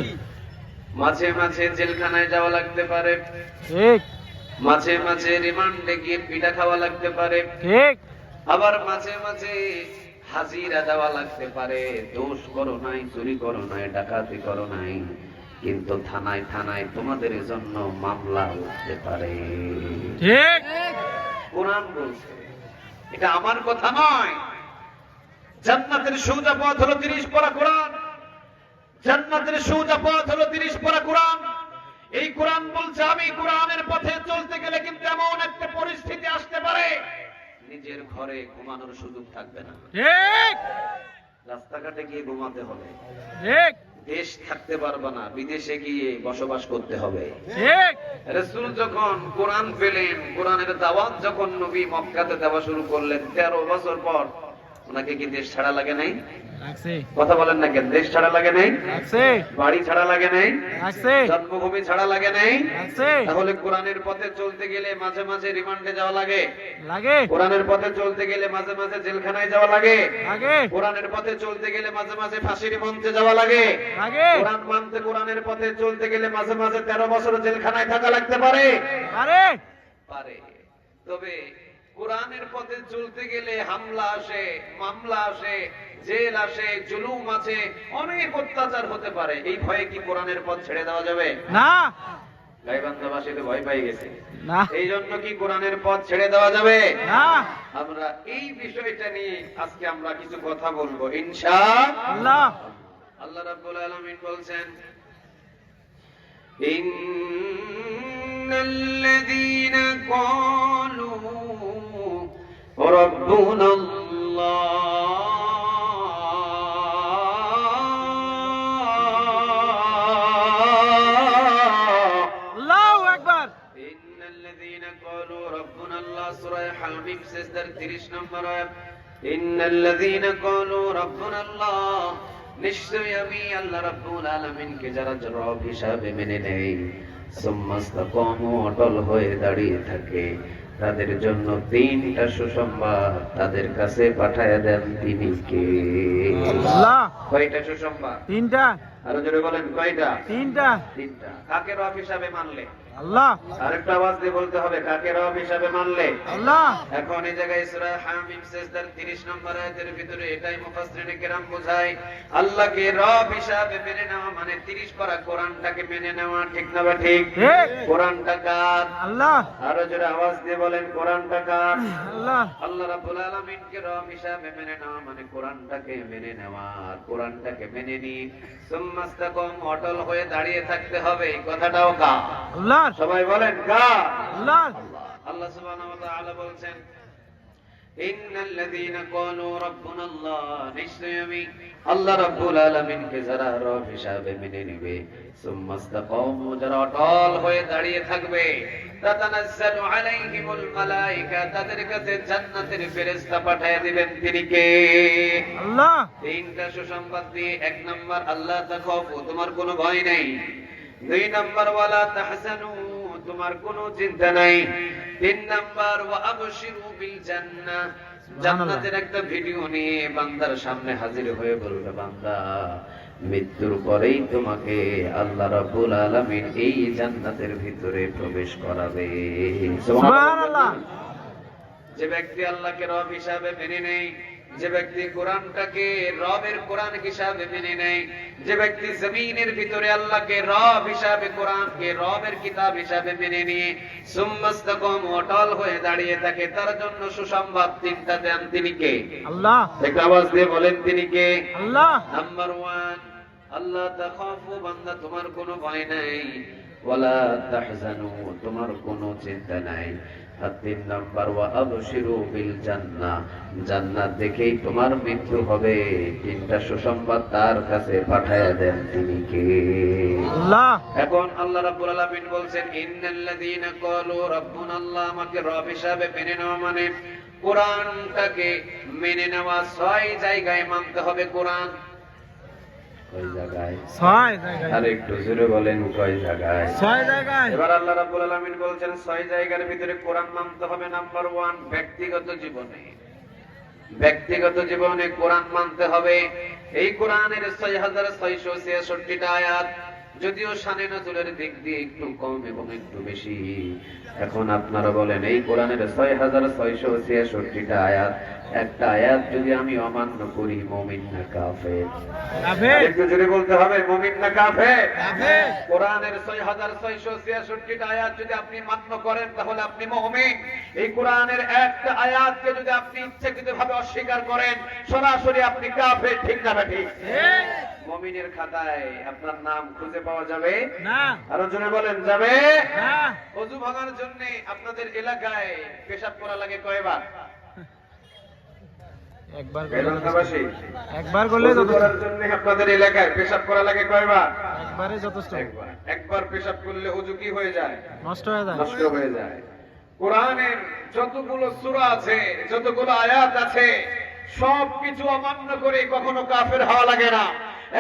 মাঝে মাঝে জেলখানায় যাওয়া লাগতে পারে,
ঠিক
মাঝে মাঝে রিমান্ডে গিয়ে পিঠা খাওয়া লাগতে পারে,
ঠিক
আবার মাঝে মাঝে হাজিরা দেওয়া লাগতে পারে। দোষ করো নাই, চুরি করো নাই, ডাকাতি করো নাই, কিন্তু থানায় থানায় তোমাদের জন্য মামলা উঠতে পারে।
ঠিক।
কোরআন বলছে, এটা আমার কথা নয়। জান্নাতের সোজা পথ হলো 30 পারা কোরআন। জান্নাতের সোজা পথ হলো 30 পারা কোরআন। এই কোরআন বলছে আমি কোরআনের পথে চলতে গেলে কিন্তু এমন একটা পরিস্থিতি আসতে পারে, নিজের ঘরে ঘুমানোর সুযোগ থাকবে না,
ঠিক
রাস্তাঘাটে গিয়ে ঘুমাতে হবে,
ঠিক
দেশ থাকতে পারবে না, বিদেশে গিয়ে বসবাস করতে হবে।
ঠিক।
রাসূল যখন কোরআন পেলেন, কোরআনের দাওয়াত যখন নবী মক্কাতে দেওয়া শুরু করলেন, 13 বছর পর ওনাকে কি দেশ ছাড়া লাগে নাই?
লাগছে
কথা বলেন না কেন? দেশ ছাড়া লাগে নাই?
লাগছে
বাড়ি ছাড়া লাগে নাই?
লাগছে
জন্মভূমি ছাড়া লাগে নাই?
লাগছে
তাহলে কোরআনের পথে চলতে গেলে মাঝে মাঝে রিমান্ডে যাওয়া লাগে,
লাগে
কোরআনের পথে চলতে গেলে মাঝে মাঝে জেলখানায় যাওয়া লাগে,
লাগে
কোরআনের পথে চলতে গেলে মাঝে মাঝে ফাঁসির মঞ্চে যাওয়া লাগে,
লাগে
কোরআন মানতে কোরআনের পথে চলতে গেলে মাঝে মাঝে 13 বছর জেলখানায় থাকা লাগতে পারে।
আরে
পারে। তবে কোরআনের পথে চলতে গেলে হামলা আসে, মামলা আসে, জেল আসে, জুলুম আছে, অনেক অত্যাচার হতে পারে। এই ভয়ে কি কোরআনের পথ ছেড়ে দেওয়া যাবে?
না
গাইবান্ধাবাসী তো ভয় পেয়ে গেছে।
না
এই জন্য কি কোরআনের পথ ছেড়ে দেওয়া যাবে?
না।
আমরা এই বিষয়টা নিয়ে আজকে আমরা কিছু কথা বলবো ইনশাআল্লাহ।
আল্লাহ
আল্লাহ রাব্বুল আলামিন বলছেন, ইন্নাল্লাযীনা ক্বালু রাব্বুনাল্লাহ
আল্লাহু আকবার।
ইন্নাল্লাযীনা ক্বালু রাব্বুনাল্লাহ সূরা হামিম সিজদার 30 নম্বর আয়াত। ইন্নাল্লাযীনা ক্বালু রাব্বুনাল্লাহ, নিশ্চয়ই আমি আল্লাহ রাব্বুল আলামিনকে যারা রব হিসাবে মেনে নেয়, সুম্মাস্তাকামু, অটল হয়ে দাঁড়িয়ে থাকে, তাদের জন্য 3টা সুসংবাদ তাদের কাছে পাঠায়া দেন তিনি কে?
আল্লাহ।
কয়টা সুসংবাদ?
3টা।
আরো জোরে বলেন, কয়টা?
3টা।
3টা। কাকে রব হিসাবে মানলে?
আল্লাহ
আরেকটা আওয়াজ দিয়ে বলতে হবে কাকে রব হিসাবে মানলে।
আল্লাহ
এখন এই জায়গায় সূরা হামিম সিজদার 30 নম্বর আয়াতের ভিতরে এটাই মুফাসসিরিনে কেরাম বোঝায় আল্লাহকে রব হিসাবে মেনে নেওয়া মানে 30 পারা কোরআনটাকে মেনে নেওয়া, ঠিক না বা ঠিক?
ঠিক।
কোরআনটা কার?
আল্লাহ
আরো জোরে আওয়াজ দিয়ে বলেন কোরআনটা কার?
আল্লাহ
আল্লাহ রাব্বুল আলামিনকে রব হিসাবে মেনে নেওয়া মানে কোরআনটাকে মেনে নেওয়া, আর কোরআনটাকে মেনে নিয়ে সুম্মাস্তাকাম অটল হয়ে দাঁড়িয়ে থাকতে হবে। এই কথাটাও কার?
আল্লাহ
সবাই বলেন কার?
আল্লাহ
আল্লাহ সুবহানাহু ওয়া তাআলা বলছেন ইন্নাল্লাযীনা ক্বালু রাব্বুনাল্লাহ, নিশ্চয়ই আমি আল্লাহ রাব্বুল আলামিনকে যারা রব হিসাবে মেনে নেবে, সুম্মাস্তাকামু যারা অটল হয়ে দাঁড়িয়ে থাকবে, তাতানাজ্জালু আলাইহিমুল মালায়েকা, তাদের কাছে জান্নাতের ফেরেশতা পাঠিয়ে দিবেন। তিনি কে?
আল্লাহ
তিনটা সুসংবাদ দিয়ে, এক নাম্বার আল্লাহ তাখাফু, তোমার কোনো ভয় নেই। দুই নাম্বার ওয়ালা তাহজানু, তোমার কোনো চিন্তা নাই। তিন নাম্বার ওয়া আবশিরু বিল জান্নাহ, জান্নাতের একটা ভিডিও নিয়ে বান্দার সামনে হাজির হয়ে বলবে, বান্দা মৃত্যুর পরেই তোমাকে আল্লাহ রাব্বুল আলামিন এই জান্নাতের ভিতরে প্রবেশ করাবে।
সুবহানাল্লাহ।
যে ব্যক্তি আল্লাহকে রব হিসাবে মেনে নেয়, যে ব্যক্তি কোরআনটাকে রবের কোরআন হিসাবে মেনে নেয়, যে ব্যক্তি জমিনের ভিতরে আল্লাহকে রব হিসাবে, কোরআনকে রবের কিতাব হিসাবে মেনে নিয়ে সুম্মাস্তাকাম অটল হয়ে দাঁড়িয়ে থাকে, তার জন্য সুসংবাদ তিনটা দেন। তিনি কে?
আল্লাহ
একটা আওয়াজ দিয়ে বলেন তিনি কে?
আল্লাহ
নাম্বার 1 আল্লাহ তাখাফু, বান্দা তোমার কোনো ভয় নাই। ওয়ালা তাহজানু, তোমার কোনো চিন্তা নাই। আর 3 নাম্বার ওয়া আবশিরু বিল জান্নাহ, জান্নাত দেখেই তোমার মৃত্যু হবে। তিনটা সুসংবাদ তার কাছে পাঠায়া দেন। তিনি কে?
আল্লাহ
এখন আল্লাহ রাব্বুল আলামিন বলছেন ইন্নাল্লাযীনা ক্বালু রাব্বুনাল্লাহ, আমাকে রব হিসাবে মেনে নেওয়া মানে কোরআনটাকে মেনে নেওয়া। 6 জায়গায় মানতে হবে কোরআন। কয় জায়গায়?
6 জায়গায়।
আর একটু জোরে বলেন কয় জায়গায়?
6 জায়গায়।
এবার আল্লাহ রাব্বুল আলামিন বলছেন 6 জায়গার ভিতরে কোরআন মানতে হবে। নাম্বার 1 ব্যক্তিগত জীবনে, ব্যক্তিগত জীবনে কোরআন মানতে হবে। এই কোরআনের 6666টা আয়াত, যদিও শানে নজুলের দিক দিয়ে একটু কম এবং একটু বেশি। এখন আপনারা বলেন এই কোরআনের 6666টা আয়াত, একটা আয়াত যদি আমি অমান্য করি, মুমিন না কাফের?
কাফের।
একটু জোরে বলতে হবে, মুমিন না কাফের?
কাফের।
কোরআনের 6666টা আয়াত যদি আপনি মান্য করেন তাহলে আপনি মুমিন। এই কোরআনের একটা আয়াতকে যদি আপনি ইচ্ছাকৃতভাবে অস্বীকার করেন, সরাসরি আপনি কাফের। ঠিক না ঠিক?
ঠিক।
মুমিনের খাতায় আপনার নাম খুঁজে পাওয়া যাবে
না।
আরো জোরে বলেন যাবে
না।
ওযু ভাঙার জন্য আপনাদের এলাকায় পেশাব করা লাগে কয়বার?
একবার
এলাকাবাসী,
একবার করলে
ওযু
যথেষ্ট।
করার জন্য আপনাদের এলাকায় পেশাব করা লাগে কয়বার?
একবারে যথেষ্ট।
একবার। একবার পেশাব করলে ওযু কি হয়ে যায়?
নষ্ট হয়ে যায়।
নষ্ট হয়ে যায়। কোরআনের যতগুলো সূরা আছে, যতগুলো আয়াত আছে, সবকিছু অমান্য করে কখনো কাফের হওয়া লাগে না।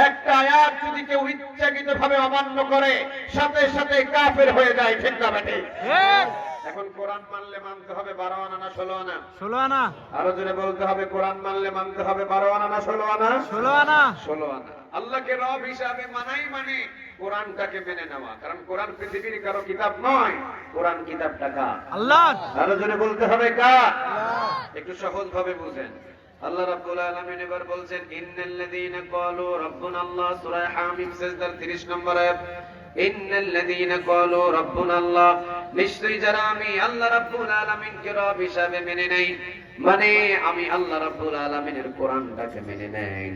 একটা আয়াত যদি কেউ ইচ্ছাকৃতভাবে অমান্য করে, সাথে সাথে কাফের হয়ে যায়। ঠিক না ঠিক?
ঠিক।
এখন কোরআন মানলে মানতে হবে 12 আনা না 16 আনা?
16 আনা।
আরো জোরে বলতে হবে, কোরআন মানলে মানতে হবে 12 আনা না 16 আনা?
16 আনা।
16 আনা। আল্লাহকে রব হিসাবে মানাই মানে কোরআনটাকে মেনে নেওয়া। কারণ কোরআন পৃথিবীর কারো কিতাব নয়, কোরআন কিতাবটা কার?
আল্লাহ।
আরো জোরে বলতে হবে কার?
আল্লাহ।
একটু সহজ ভাবে বুঝেন। আল্লাহ রাব্বুল আলামিন এবার বলছেন ইন্নাল্লাযীনা ক্বালু রাব্বুনাল্লাহ, সূরা হামিম সিজদার 30 নম্বর আয়াত। ইন্নাল্লাযীনা ক্বালু রাব্বুনাল্লাহ, নিশ্চয়ই যারা আমি আল্লাহ রাব্বুল আলামিনকে রব হিসাবে মেনে নেই, মানে আমি আল্লাহ রাব্বুল আলামিনের কোরআনটাকে মেনে নেই,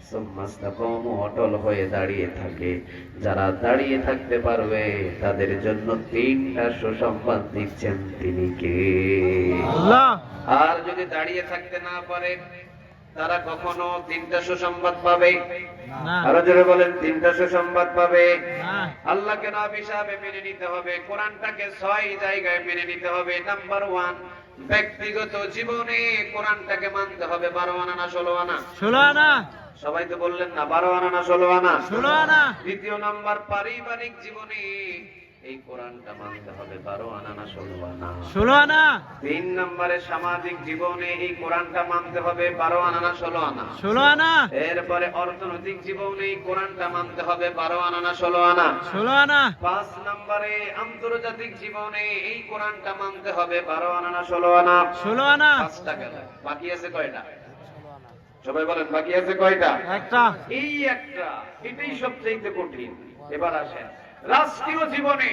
সুম্মাস্তাকামু অটল হয়ে দাঁড়িয়ে থাকে, যারা দাঁড়িয়ে থাকতে পারবে তাদের জন্য 3টা সুসংবাদ দিচ্ছেন। তিনি কে?
আল্লাহ।
আর যদি দাঁড়িয়ে থাকতে না পারে, তারা কখনো 3টা সুসংবাদ পাবে
না।
আরো জোরে বলেন 3টা সুসংবাদ পাবে।
না।
আল্লাহকে রব হিসাবে মেনে নিতে হবে, কোরআনটাকে 6 জায়গায় মেনে নিতে হবে। নাম্বার 1 ব্যক্তিগত জীবনে কোরআনটাকে মানতে হবে। 12 আনা না 16 আনা?
16 আনা।
সবাই তো বললেন না 12 আনা না 16 আনা?
16 আনা।
দ্বিতীয় নাম্বার পারিবারিক জীবনে এই কোরআনটা মানতে হবে 12 আনা না 16 আনা।
16 আনা।
3 নম্বরে সামাজিক জীবনে এই কোরআনটা মানতে হবে 12 আনা না 16 আনা।
16 আনা।
এরপরে অর্থনৈতিক জীবনে এই কোরআনটা মানতে হবে 12 আনা না 16 আনা।
16 আনা।
5 নম্বরে আন্তর্জাতিক জীবনে এই কোরআনটা মানতে হবে 12 আনা না 16 আনা।
16 আনা।
5টা গেল, বাকি আছে কয়টা? সবাই বলেন বাকি আছে কয়টা?
একটা।
এই একটা, এটাই সবচেয়ে কঠিন। এবার আসেন রাষ্ট্রীয় জীবনে,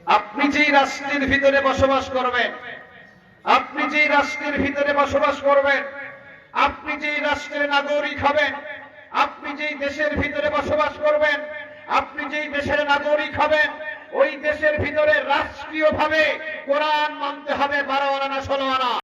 আপনি যেই রাষ্ট্রের ভিতরে বসবাস করবেন, আপনি যেই রাষ্ট্রের ভিতরে বসবাস করবেন, আপনি যেই রাষ্ট্রের নাগরিক হবেন, আপনি যেই দেশের ভিতরে বসবাস করবেন, আপনি যেই দেশের নাগরিক হবেন, ওই দেশের ভিতরে রাষ্ট্রীয়ভাবে কোরআন মানতে হবে 12 আনা না 16 আনা।